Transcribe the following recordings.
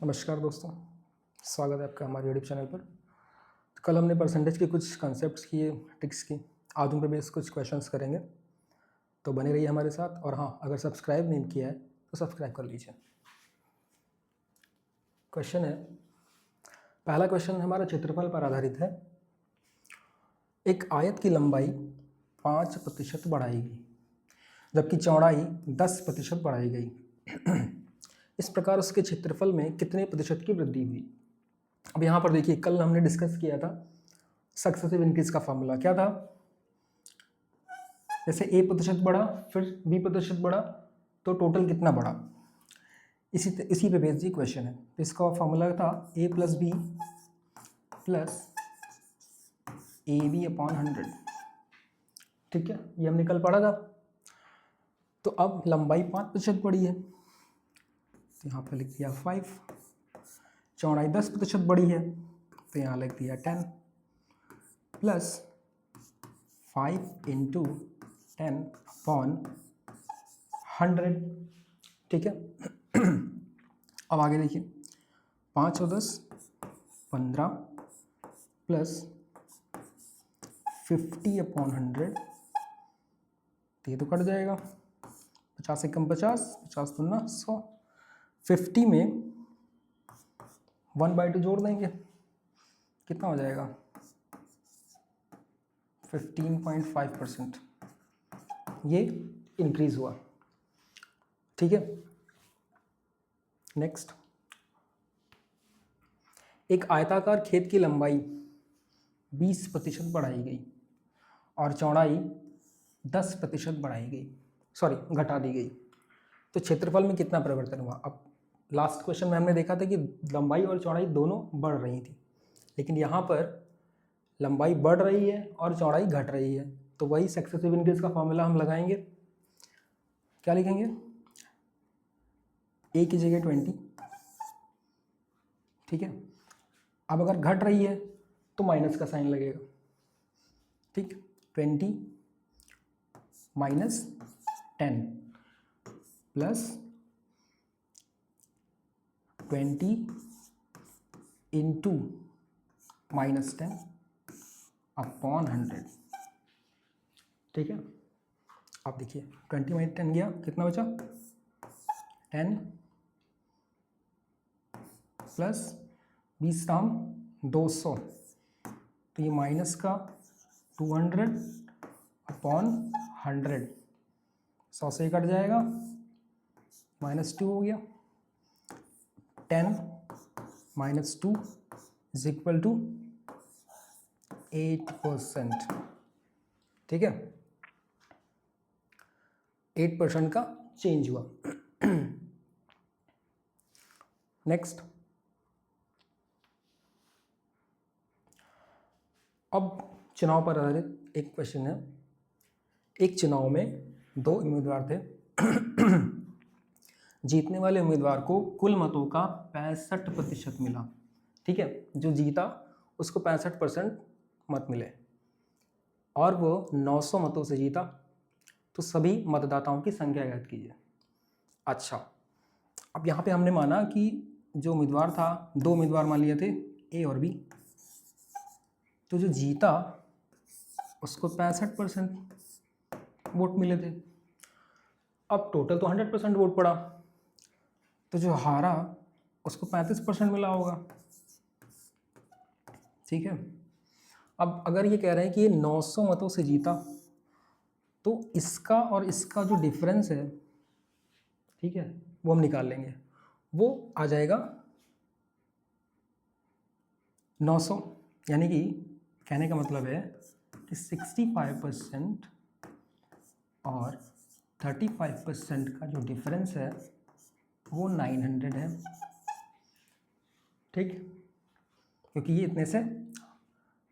नमस्कार दोस्तों, स्वागत है आपका हमारे यूट्यूब चैनल पर। तो कल हमने परसेंटेज के कुछ कॉन्सेप्ट्स किए, ट्रिक्स की। आज उन पर बेस कुछ क्वेश्चंस करेंगे, तो बने रहिए हमारे साथ। और हाँ, अगर सब्सक्राइब नहीं किया है तो सब्सक्राइब कर लीजिए। क्वेश्चन है, पहला क्वेश्चन हमारा क्षेत्रफल पर आधारित है। एक आयत की लंबाई 5% बढ़ाई गई जबकि चौड़ाई 10% बढ़ाई गई। इस प्रकार उसके क्षेत्रफल में कितने प्रतिशत की वृद्धि हुई? अब यहाँ पर देखिए, कल हमने डिस्कस किया था सक्सेसिव इंक्रीज का फॉर्मूला। क्या था? जैसे a% बढ़ा फिर b% बढ़ा तो टोटल कितना बढ़ा, इसी पे बेस्ड क्वेश्चन है। तो इसका फॉर्मूला था a + b + ab/100। ठीक है, ये हमने कल पढ़ा था। तो अब लंबाई 5% बढ़ी है, तो यहाँ पर लिख दिया 5। चौड़ाई 10% बढ़ी है, तो यहाँ लिख दिया 10 + 5 × 10/100। ठीक है। अब आगे देखिए, 5 और 10 15 + 50/100, तो ये तो कट जाएगा। 50 से कम 50, 50 दूना 100। 50 में 1/2 जोड़ देंगे, कितना हो जाएगा? 15.5% ये इंक्रीज हुआ। ठीक है। नेक्स्ट, एक आयताकार खेत की लंबाई 20% बढ़ाई गई और चौड़ाई 10% बढ़ाई गई, घटा दी गई, तो क्षेत्रफल में कितना परिवर्तन हुआ? अब लास्ट क्वेश्चन में हमने देखा था कि लंबाई और चौड़ाई दोनों बढ़ रही थी, लेकिन यहाँ पर लंबाई बढ़ रही है और चौड़ाई घट रही है। तो वही सक्सेसिव इंक्रीज का फॉर्मूला हम लगाएंगे। क्या लिखेंगे? a की जगह 20। ठीक है। अब अगर घट रही है तो माइनस का साइन लगेगा। ठीक, 20 - 10 + 20 × -10/100। ठीक है। अब देखिए, 20 - 10 गया, कितना बचा? 10 + 20 दाम 200, तो ये माइनस का 200/100, 100 से कट जाएगा, -2 हो गया। 10 - 2 = 8%। ठीक है, 8% का चेंज हुआ। नेक्स्ट, अब चुनाव पर आधारित एक क्वेश्चन है। एक चुनाव में 2 उम्मीदवार थे। जीतने वाले उम्मीदवार को कुल मतों का 65% मिला। ठीक है, जो जीता उसको 65% मत मिले और वो 900 मतों से जीता, तो सभी मतदाताओं की संख्या ज्ञात कीजिए। अच्छा, अब यहाँ पे हमने माना कि जो उम्मीदवार था, 2 उम्मीदवार मान लिए थे, ए और बी, तो जो जीता उसको 65% वोट मिले थे। अब टोटल तो 100% वोट पड़ा, तो जो हारा उसको 35% मिला होगा। ठीक है। अब अगर ये कह रहे हैं कि ये 900 मतों से जीता, तो इसका और इसका जो डिफरेंस है, ठीक है, वो हम निकाल लेंगे। वो आ जाएगा 900, यानी कि कहने का मतलब है कि 65% और 35% का जो डिफरेंस है वो 900 है। ठीक, क्योंकि ये इतने से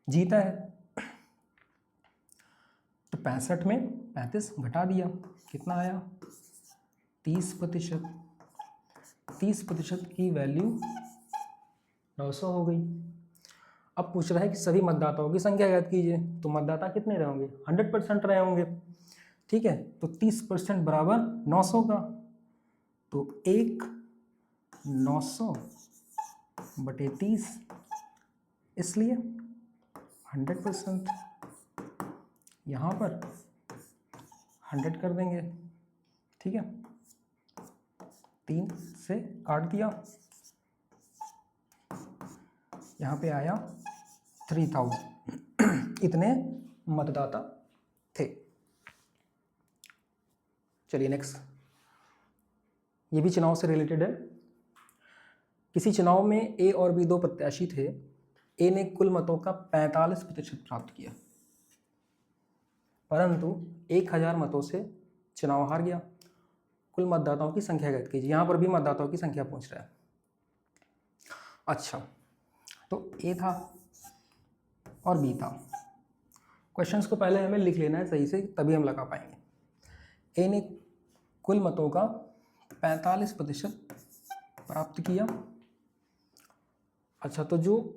जीता है। तो 65 में 35 घटा दिया, कितना आया? 30%। 30% की वैल्यू 900 हो गई। अब पूछ रहा है कि सभी मतदाताओं की संख्या ज्ञात कीजिए, तो मतदाता कितने रहे होंगे? 100% रहे होंगे। ठीक है, तो 30% बराबर 900 का, तो 1/900 बटे 30, इसलिए 100%। यहाँ पर 100 कर देंगे, ठीक है, 3 से काट दिया, यहाँ पे आया 3000। इतने मतदाता थे। चलिए नेक्स्ट, ये भी चुनाव से रिलेटेड है। किसी चुनाव में ए और बी 2 प्रत्याशी थे। ए ने कुल मतों का 45% प्राप्त किया, परंतु 1000 मतों से चुनाव हार गया। कुल मतदाताओं की संख्या ज्ञात कीजिए। यहाँ पर भी मतदाताओं की संख्या पूछ रहा है। अच्छा, तो ए था और बी था। क्वेश्चंस को पहले हमें लिख लेना है सही से, तभी हम लगा पाएंगे। ए ने कुल मतों का 45% प्राप्त किया। अच्छा, तो जो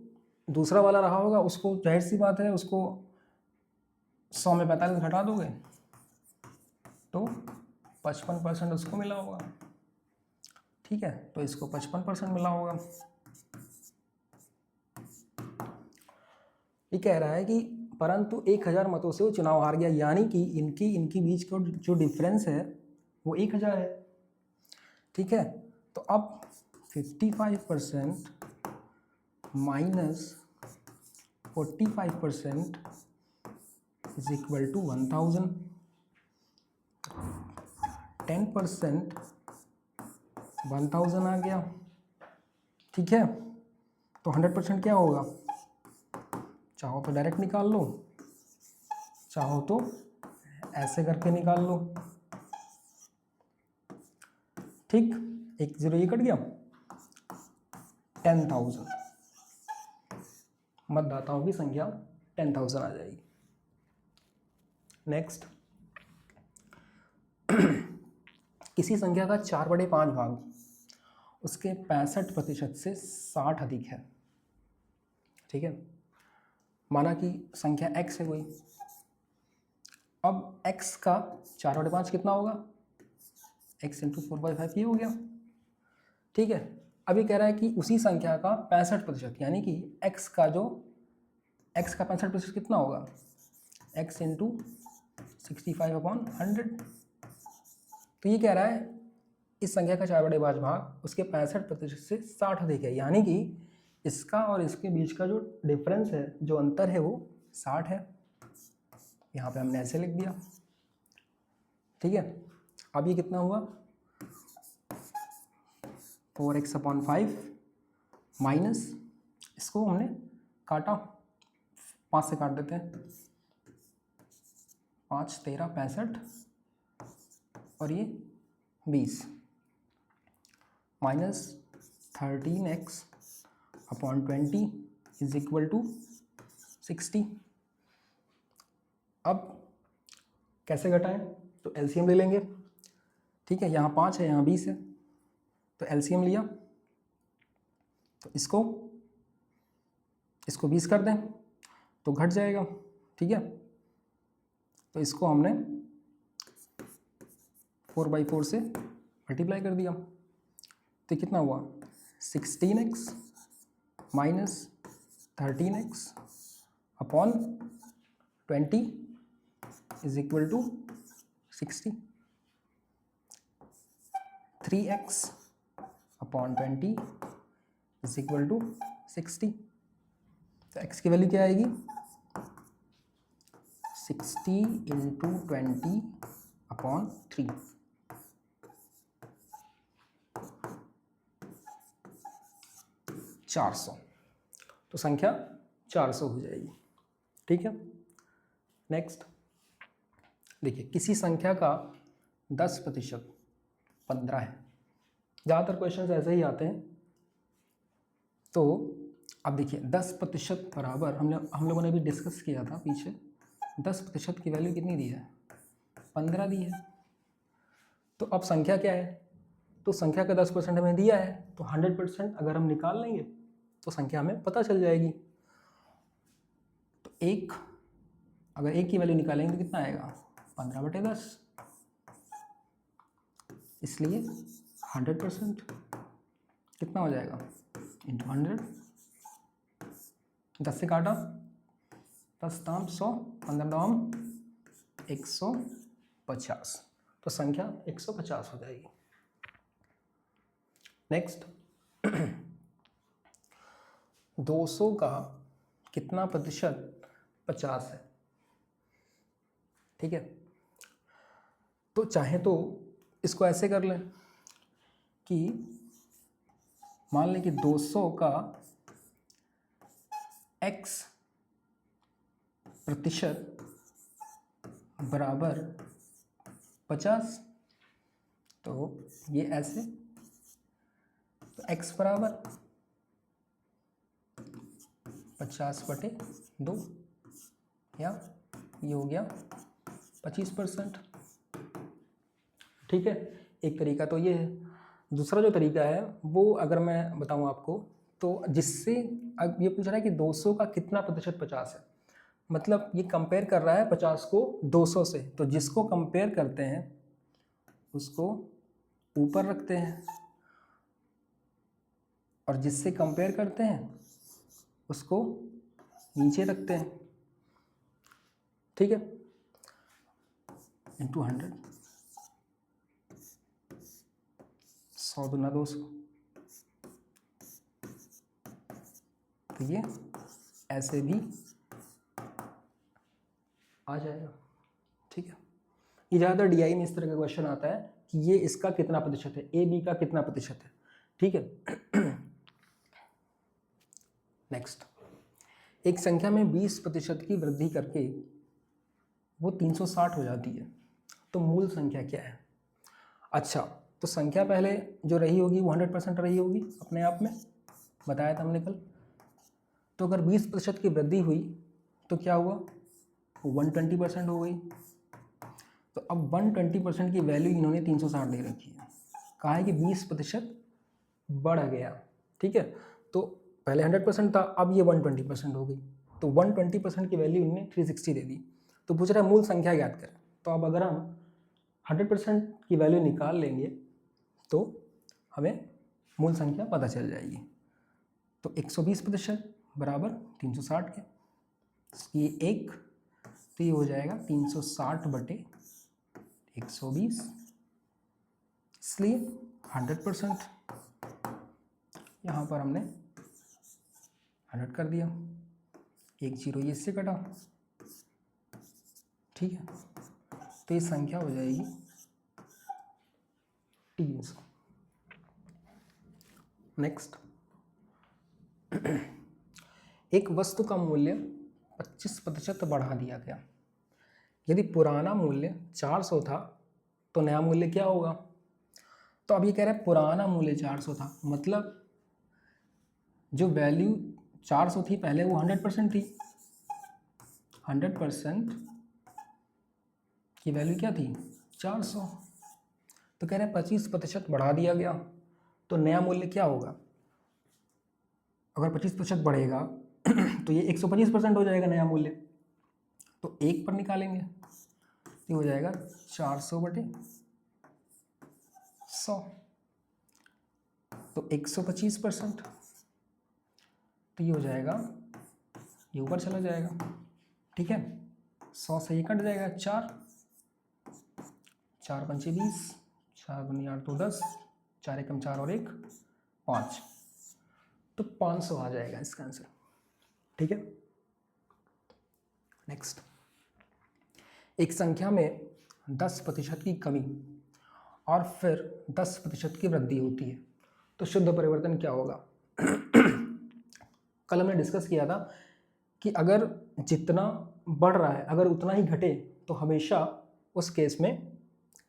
दूसरा वाला रहा होगा उसको जाहिर सी बात है उसको 100 में 45 घटा दोगे तो 55% उसको मिला होगा, ठीक है, तो इसको 55% मिला होगा। ये कह रहा है कि परंतु 1000 मतों से वो चुनाव हार गया, यानी कि इनकी बीच का जो डिफरेंस है वो 1000 है, ठीक है। तो अब 55% माइनस 45% इज इक्वल टू 1000। 10% 1000 आ गया, ठीक है। तो 100% क्या होगा, चाहो तो डायरेक्ट निकाल लो, चाहो तो ऐसे करके निकाल लो, ठीक। 1 0 ये कट गया, 10,000 मतदाताओं की संख्या 10,000 आ जाएगी। नेक्स्ट, किसी संख्या का 4/5 भाग उसके 65% से 60 अधिक है, ठीक है। माना कि संख्या x है कोई। अब x का 4/5 कितना होगा, x इंटू 4/5 ये हो गया, ठीक है। अभी कह रहा है कि उसी संख्या का 65%, यानी कि x का 65% कितना होगा, x इंटू 65/100। तो ये कह रहा है इस संख्या का 4/5 भाग उसके 65% से 60 अधिक है, यानी कि इसका और इसके बीच का जो डिफरेंस है, जो अंतर है, वो 60 है। यहाँ पे हमने ऐसे लिख दिया, ठीक है। अब ये कितना हुआ, 4x/5 माइनस, इसको हमने काटा, 5 से काट देते हैं, 5 13 65 और ये 20 minus 13x/20 is equal to 60। अब कैसे घटाएं, तो एलसीएम ले लेंगे, ठीक है। यहाँ 5 है, यहाँ 20 है, तो एलसीएम लिया, तो इसको 20 कर दें तो घट जाएगा, ठीक है। तो इसको हमने 4/4 से मल्टीप्लाई कर दिया, तो कितना हुआ, 16x minus 13x/20 is equal to 60। 3x/20 is equal to 60। तो x की वैल्यू क्या आएगी, 60 इंटू 20/3, $400। तो संख्या 400 हो जाएगी, ठीक है। नेक्स्ट देखिए, किसी संख्या का 10% 15 है। ज़्यादातर क्वेश्चंस ऐसे ही आते हैं। तो अब देखिए 10% बराबर, हम लोगों ने भी डिस्कस किया था पीछे, 10% की वैल्यू कितनी दी है, 15 दी है। तो अब संख्या क्या है, तो संख्या का 10% हमें दिया है, तो 100% अगर हम निकाल लेंगे तो संख्या हमें पता चल जाएगी। तो अगर 1 की वैल्यू निकालेंगे तो कितना आएगा, 15/10, इसलिए 100% कितना हो जाएगा, इंटू 100, 10 से काटा, 10 दाम 100, 15 दाम 150, तो संख्या 150 हो जाएगी। नेक्स्ट 200 का कितना प्रतिशत 50 है, ठीक है। तो चाहे तो इसको ऐसे कर लें कि मान लें कि 200 का x प्रतिशत बराबर 50, तो ये ऐसे, तो x बराबर 50/2, या ये हो गया 25%, ठीक है। एक तरीका तो ये है। दूसरा जो तरीका है वो अगर मैं बताऊं आपको, तो जिससे अब ये पूछ रहा है कि 200 का कितना प्रतिशत 50 है, मतलब ये कंपेयर कर रहा है 50 को 200 से, तो जिसको कंपेयर करते हैं उसको ऊपर रखते हैं और जिससे कंपेयर करते हैं उसको नीचे रखते हैं, ठीक है। इंटू 100, 100 दूना 200, तो ये ऐसे भी आ जाएगा, ठीक है। ये ज़्यादातर डीआई में इस तरह का क्वेश्चन आता है कि ये इसका कितना प्रतिशत है, ए बी का कितना प्रतिशत है, ठीक है। नेक्स्ट, एक संख्या में 20% की वृद्धि करके वो 360 हो जाती है, तो मूल संख्या क्या है। अच्छा, तो संख्या पहले जो रही होगी वो 100% रही होगी अपने आप में, बताया था हमने कल। तो अगर 20% की वृद्धि हुई तो क्या हुआ, 120% हो गई। तो अब 120% की वैल्यू इन्होंने 360 दे रखी है, कहा है कि 20% बढ़ गया, ठीक है। तो पहले 100% था, अब ये 120% हो गई, तो 120% की वैल्यू इन्होंने 360 दे दी। तो पूछ रहा है मूल संख्या ज्ञात करें। तो अब अगर हम 100% की वैल्यू निकाल लेंगे तो हमें मूल संख्या पता चल जाएगी। तो 120% बराबर 360 के, ये एक, तो ये हो जाएगा 360/120, इसलिए 100%। यहाँ पर हमने 100 कर दिया, 1 0 ये इससे कटा, ठीक है। तो ये संख्या हो जाएगी 300। नेक्स्ट, एक वस्तु का मूल्य 25% बढ़ा दिया गया। यदि पुराना मूल्य 400 था तो नया मूल्य क्या होगा। तो अब ये कह रहा है पुराना मूल्य 400 था, मतलब जो वैल्यू 400 थी पहले वो 100% थी, 100% की वैल्यू क्या थी 400। तो कह रहे हैं 25% बढ़ा दिया गया, तो नया मूल्य क्या होगा। अगर 25% बढ़ेगा तो ये 125% हो जाएगा नया मूल्य, तो 1 पर निकालेंगे, ये हो जाएगा 400/100, तो 125%, तो ये हो जाएगा, ये ऊपर चला जाएगा, ठीक है। 100 से ये कट जाएगा, 4 4 पंचे 20, 4 दूनी 8 तो 10, 4 एकम 4 और 1 5, तो 500 आ जाएगा इसका आंसर, ठीक है। नेक्स्ट, एक संख्या में 10% की कमी और फिर 10% की वृद्धि होती है, तो शुद्ध परिवर्तन क्या होगा। कल हमने डिस्कस किया था कि अगर जितना बढ़ रहा है अगर उतना ही घटे तो हमेशा उस केस में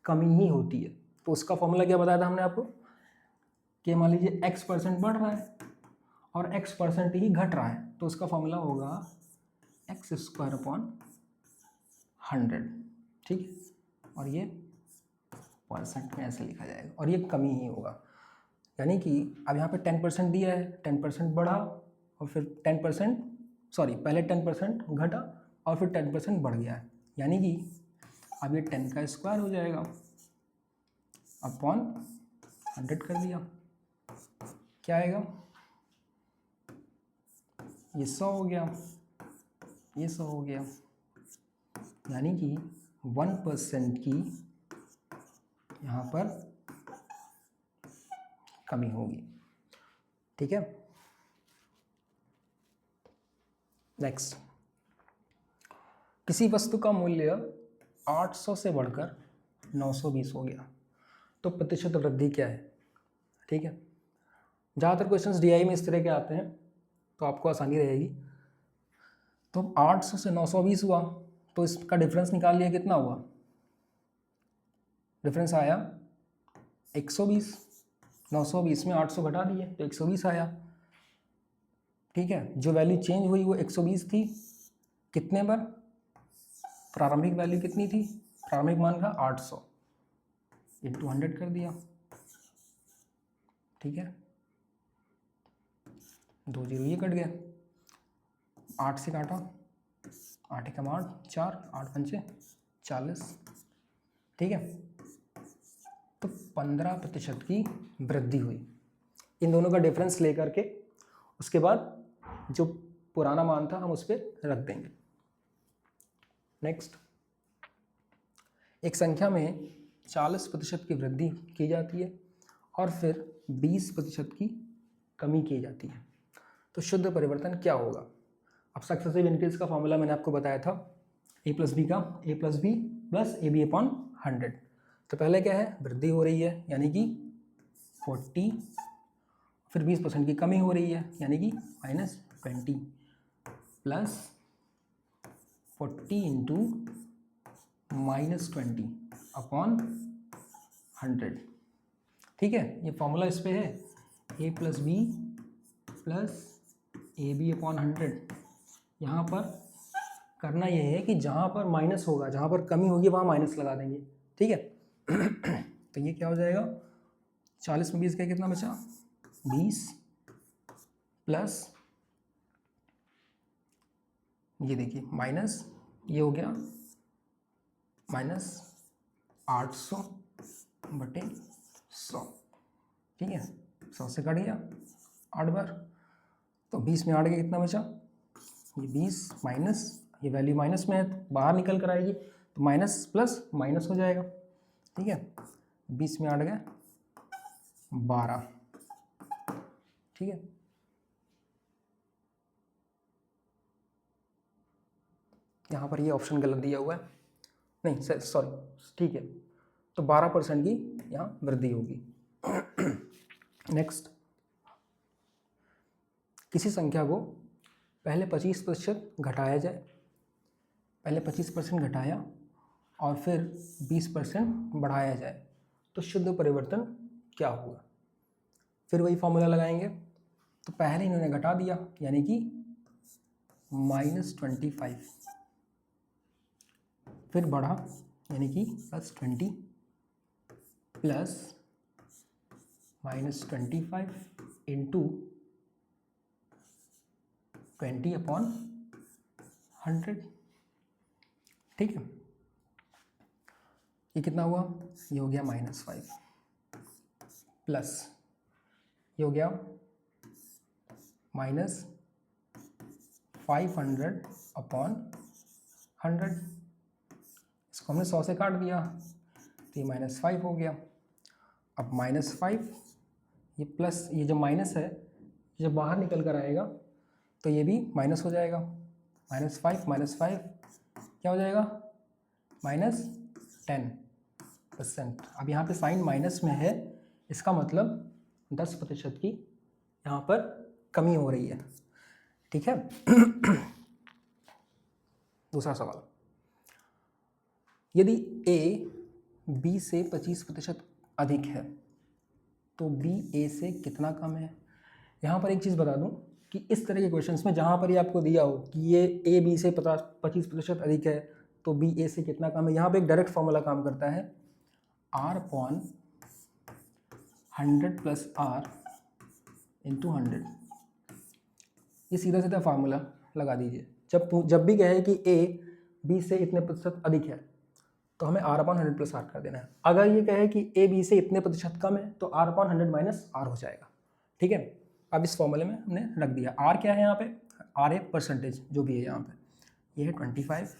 कमी ही होती है। तो उसका फॉर्मूला क्या बताया था हमने आपको कि मान लीजिए x% बढ़ रहा है और x% ही घट रहा है, तो उसका फॉर्मूला होगा x² / 100, ठीक है। और ये परसेंट में ऐसे लिखा जाएगा और ये कमी ही होगा, यानी कि अब यहाँ पे 10% दिया है, 10% बढ़ा और फिर 10% पहले 10% घटा और फिर 10% बढ़ गया है, यानी कि अब ये 10 का स्क्वायर हो जाएगा अपॉन 100 कर दिया, क्या आएगा ये 100 हो गया, ये 100 हो गया, यानी कि 1% की यहाँ पर कमी होगी। ठीक है, नेक्स्ट, किसी वस्तु का मूल्य 800 से बढ़कर 920 हो गया तो प्रतिशत वृद्धि क्या है। ठीक है, ज़्यादातर क्वेश्चंस डीआई में इस तरह के आते हैं तो आपको आसानी रहेगी। तो 800 से 920 हुआ तो इसका डिफरेंस निकाल लिया, कितना हुआ, डिफरेंस आया 120, 920 में 800 घटा दिए तो 120 आया। ठीक है, जो वैल्यू चेंज हुई वो 120 थी, कितने पर, प्रारंभिक वैल्यू कितनी थी, प्रारंभिक मान का 800 इंटू 100 कर दिया। ठीक है, 2 जीरो ये कट गया, 8 से काटा, 8 एकम 8, 4, 8 पंचे 40। ठीक है, तो 15% की वृद्धि हुई। इन दोनों का डिफरेंस लेकर के उसके बाद जो पुराना मान था हम उस पर रख देंगे। नेक्स्ट, एक संख्या में 40% की वृद्धि की जाती है और फिर 20% की कमी की जाती है तो शुद्ध परिवर्तन क्या होगा। अब सक्सेसिव इंक्रीज का फॉर्मूला मैंने आपको बताया था, a प्लस बी का a plus B plus A B upon 100। तो पहले क्या है, वृद्धि हो रही है यानी कि 40, फिर 20% की कमी हो रही है यानी कि -20 प्लस 40 इंटू -20 अपॉन 100। ठीक है, ये फॉर्मूला इस पे है, a plus B plus A B upon 100। यहाँ पर करना ये है कि जहाँ पर माइनस होगा, जहाँ पर कमी होगी वहाँ माइनस लगा देंगे। ठीक है, तो ये क्या हो जाएगा, 40 में 20 का कितना बचा, 20 प्लस ये देखिए माइनस, ये हो गया -800 बटे 100। ठीक है, 100 से कट गया 8 बार, तो 20 में 8 गया, कितना बचा, ये 20 माइनस, ये वैल्यू माइनस में है तो बाहर निकल कर आएगी तो माइनस प्लस माइनस हो जाएगा। ठीक है, 20 में 8 गया 12। ठीक है, यहाँ पर ये ऑप्शन गलत दिया हुआ है, नहीं सर सॉरी, ठीक है, तो 12% की यहाँ वृद्धि होगी। नेक्स्ट, किसी संख्या को पहले 25% घटाया जाए, पहले 25% घटाया और फिर 20% बढ़ाया जाए तो शुद्ध परिवर्तन क्या होगा। फिर वही फॉर्मूला लगाएंगे, तो पहले इन्होंने घटा दिया यानी कि -25, फिर बढ़ा यानी कि +20 प्लस -25 इंटू 20 अपॉन 100। ठीक है, ये कितना हुआ, ये हो गया -5 प्लस ये हो गया -500 अपॉन 100। इसको हमने 100 से काट दिया तो ये -5 हो गया। अब -5 ये प्लस, ये जो माइनस है जब बाहर निकल कर आएगा तो ये भी माइनस हो जाएगा, -5 क्या हो जाएगा, -10%। अब यहाँ पे साइन माइनस में है, इसका मतलब 10% की यहाँ पर कमी हो रही है। ठीक है, दूसरा सवाल, यदि a b से 25% अधिक है तो b a से कितना कम है। यहाँ पर एक चीज़ बता दूँ कि इस तरह के क्वेश्चंस में जहाँ पर ये आपको दिया हो कि ये a b से 25% अधिक है तो b a से कितना कम है, यहाँ पे एक डायरेक्ट फॉर्मूला काम करता है, r/100 + r × 100। ये सीधा सीधा फार्मूला लगा दीजिए। जब भी कहे कि a b से इतने प्रतिशत अधिक है तो हमें r/100 + r कर देना है। अगर ये कहे कि a b से इतने प्रतिशत कम है तो r/100 - r हो जाएगा। ठीक है, अब इस फॉर्मूले में हमने रख दिया। r क्या है यहाँ पे, आर ए परसेंटेज जो भी है यहाँ पे, ये है 25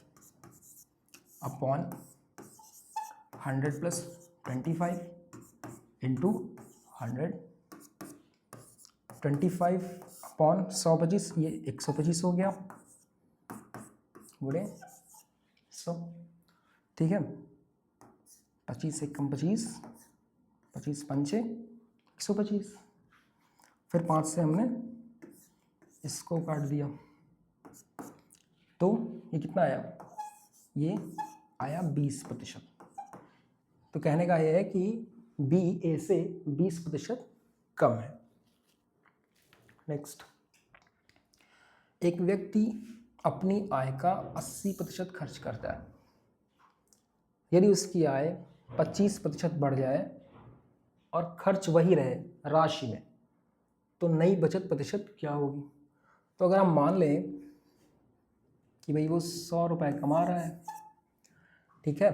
अपॉन 100 प्लस 25 इंटू 100, 25 अपॉन 125, ये 125 हो गया गुणे 100, ठीक है। 25 से कम 25, 25 पंचे 125, फिर 5 से हमने इसको काट दिया, तो ये कितना आया, ये आया 20%। तो कहने का ये है कि बी ए से 20% कम है। नेक्स्ट, एक व्यक्ति अपनी आय का 80% खर्च करता है। यदि उसकी आय 25% बढ़ जाए और खर्च वही रहे राशि में, तो नई बचत प्रतिशत क्या होगी। तो अगर हम मान लें कि भाई वो 100 रुपये कमा रहा है, ठीक है,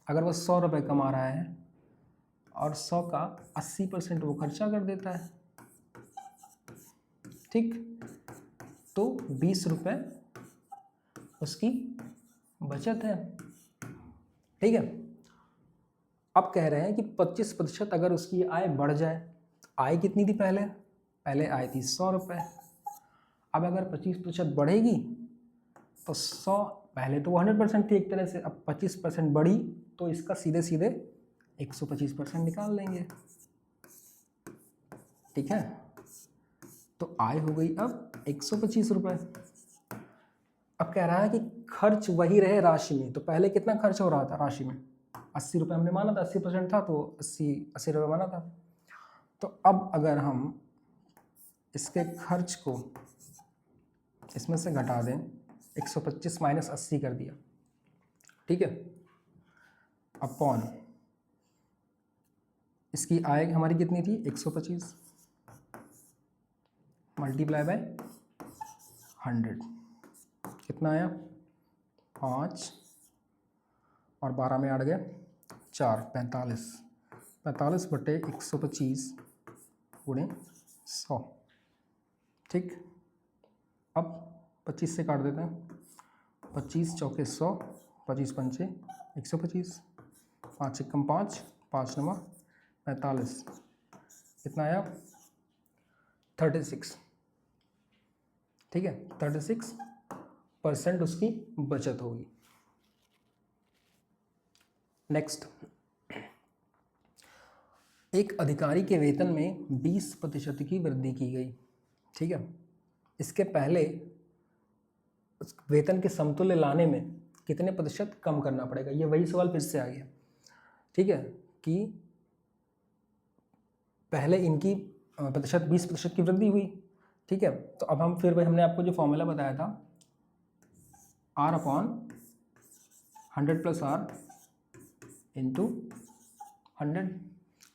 अगर वो 100 रुपये कमा रहा है और 100 का 80% वो खर्चा कर देता है, ठीक, तो 20 रुपये उसकी बचत है, ठीक है। अब कह रहे हैं कि 25% अगर उसकी आय बढ़ जाए, आय कितनी थी पहले, पहले आय थी 100 रुपये, अब अगर 25% बढ़ेगी तो 100, पहले तो वो 100% थी एक तरह से, अब 25% बढ़ी तो इसका सीधे सीधे 125% निकाल लेंगे, ठीक है। तो आय हो गई अब 125 रुपये। अब कह रहा है कि खर्च वही रहे राशि में, तो पहले कितना खर्च हो रहा था राशि में, 80 रुपये हमने माना था, 80% था तो 80 रुपये माना था। तो अब अगर हम इसके खर्च को इसमें से घटा दें, 125 माइनस 80 कर दिया, ठीक है, अपॉन इसकी आय हमारी कितनी थी 125 मल्टीप्लाई बाय 100, कितना आया 5 और 12 में 8 गया 4, 45 बटे 125 गुणे 100, ठीक। अब 25 से काट देते हैं, 25 चौके 100, 25 पंचे 125, 5 एकम 5, 5 नवा 45, कितना आया 36, ठीक है, 36% उसकी बचत होगी। नेक्स्ट, एक अधिकारी के वेतन में 20% की वृद्धि की गई, ठीक है। इसके पहले वेतन के समतुल्य लाने में कितने प्रतिशत कम करना पड़ेगा, ये वही सवाल फिर से आ गया, ठीक है, कि पहले इनकी प्रतिशत 20% की वृद्धि हुई, ठीक है। तो अब हम फिर वही हमने आपको जो फॉर्मूला बताया था, R upon 100 plus R into 100,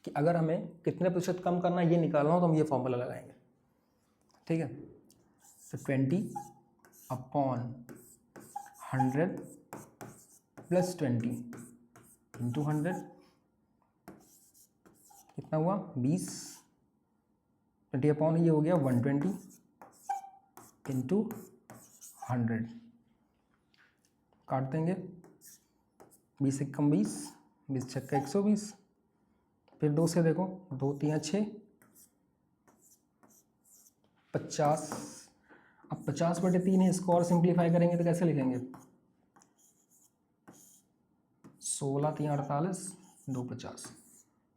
कि अगर हमें कितने प्रतिशत कम करना है ये निकालना हो तो हम ये फॉर्मूला लगाएंगे, ठीक है। तो 20 अपॉन 100 प्लस 20 इंटू 100, कितना हुआ 20, 20 अपॉन ये हो गया 120 इंटू 100, काट देंगे, 20 से कम 20, 20 छक्का 120, फिर 2 से देखो, 2 3 6, 50, अब 50 बटे 3 है, इसको और सिंप्लीफाई करेंगे तो कैसे लिखेंगे, 16 3 48, 2 50,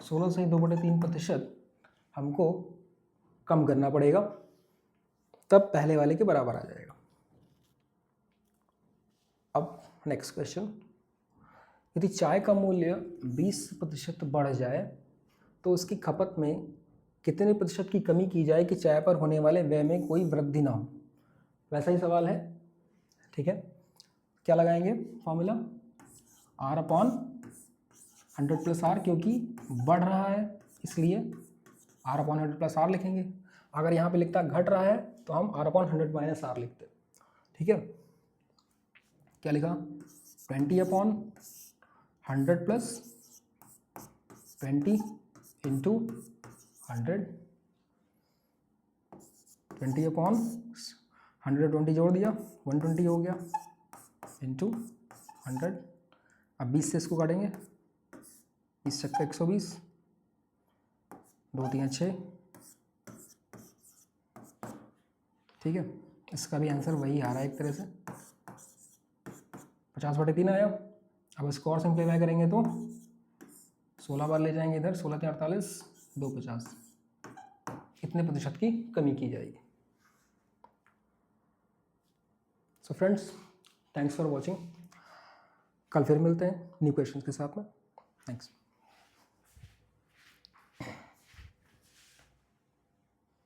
16 से 2 बटे 3% हमको कम करना पड़ेगा, तब पहले वाले के बराबर आ जाएगा। अब नेक्स्ट क्वेश्चन, यदि चाय का मूल्य 20% बढ़ जाए तो उसकी खपत में कितने प्रतिशत की कमी की जाए कि चाय पर होने वाले व्यय में कोई वृद्धि ना हो। वैसा ही सवाल है, ठीक है। क्या लगाएंगे formula, R upon 100 plus R, क्योंकि बढ़ रहा है इसलिए R अपॉन 100 प्लस R लिखेंगे। अगर यहाँ पे लिखता घट रहा है तो हम R अपॉन 100 माइनस R लिखते, ठीक है। क्या लिखा, 20 अपॉन 100 प्लस 20 इंटू 100, 20 अपॉन 120 जोड़ दिया, 120 हो गया इंटू 100। अब 20 से इसको काटेंगे, 20 छक्का 120, 2 3 6। ठीक है, इसका भी आंसर वही आ रहा है एक तरह से, 50/3 आया। अब इसको और सिंप्लीफाई करेंगे तो 16 बार ले जाएंगे इधर, 16 3 48, 2 50, कितने प्रतिशत की कमी की जाएगी। So friends, thanks for watching. कल फिर मिलते हैं न्यू क्वेश्चन के साथ में। थैंक्स।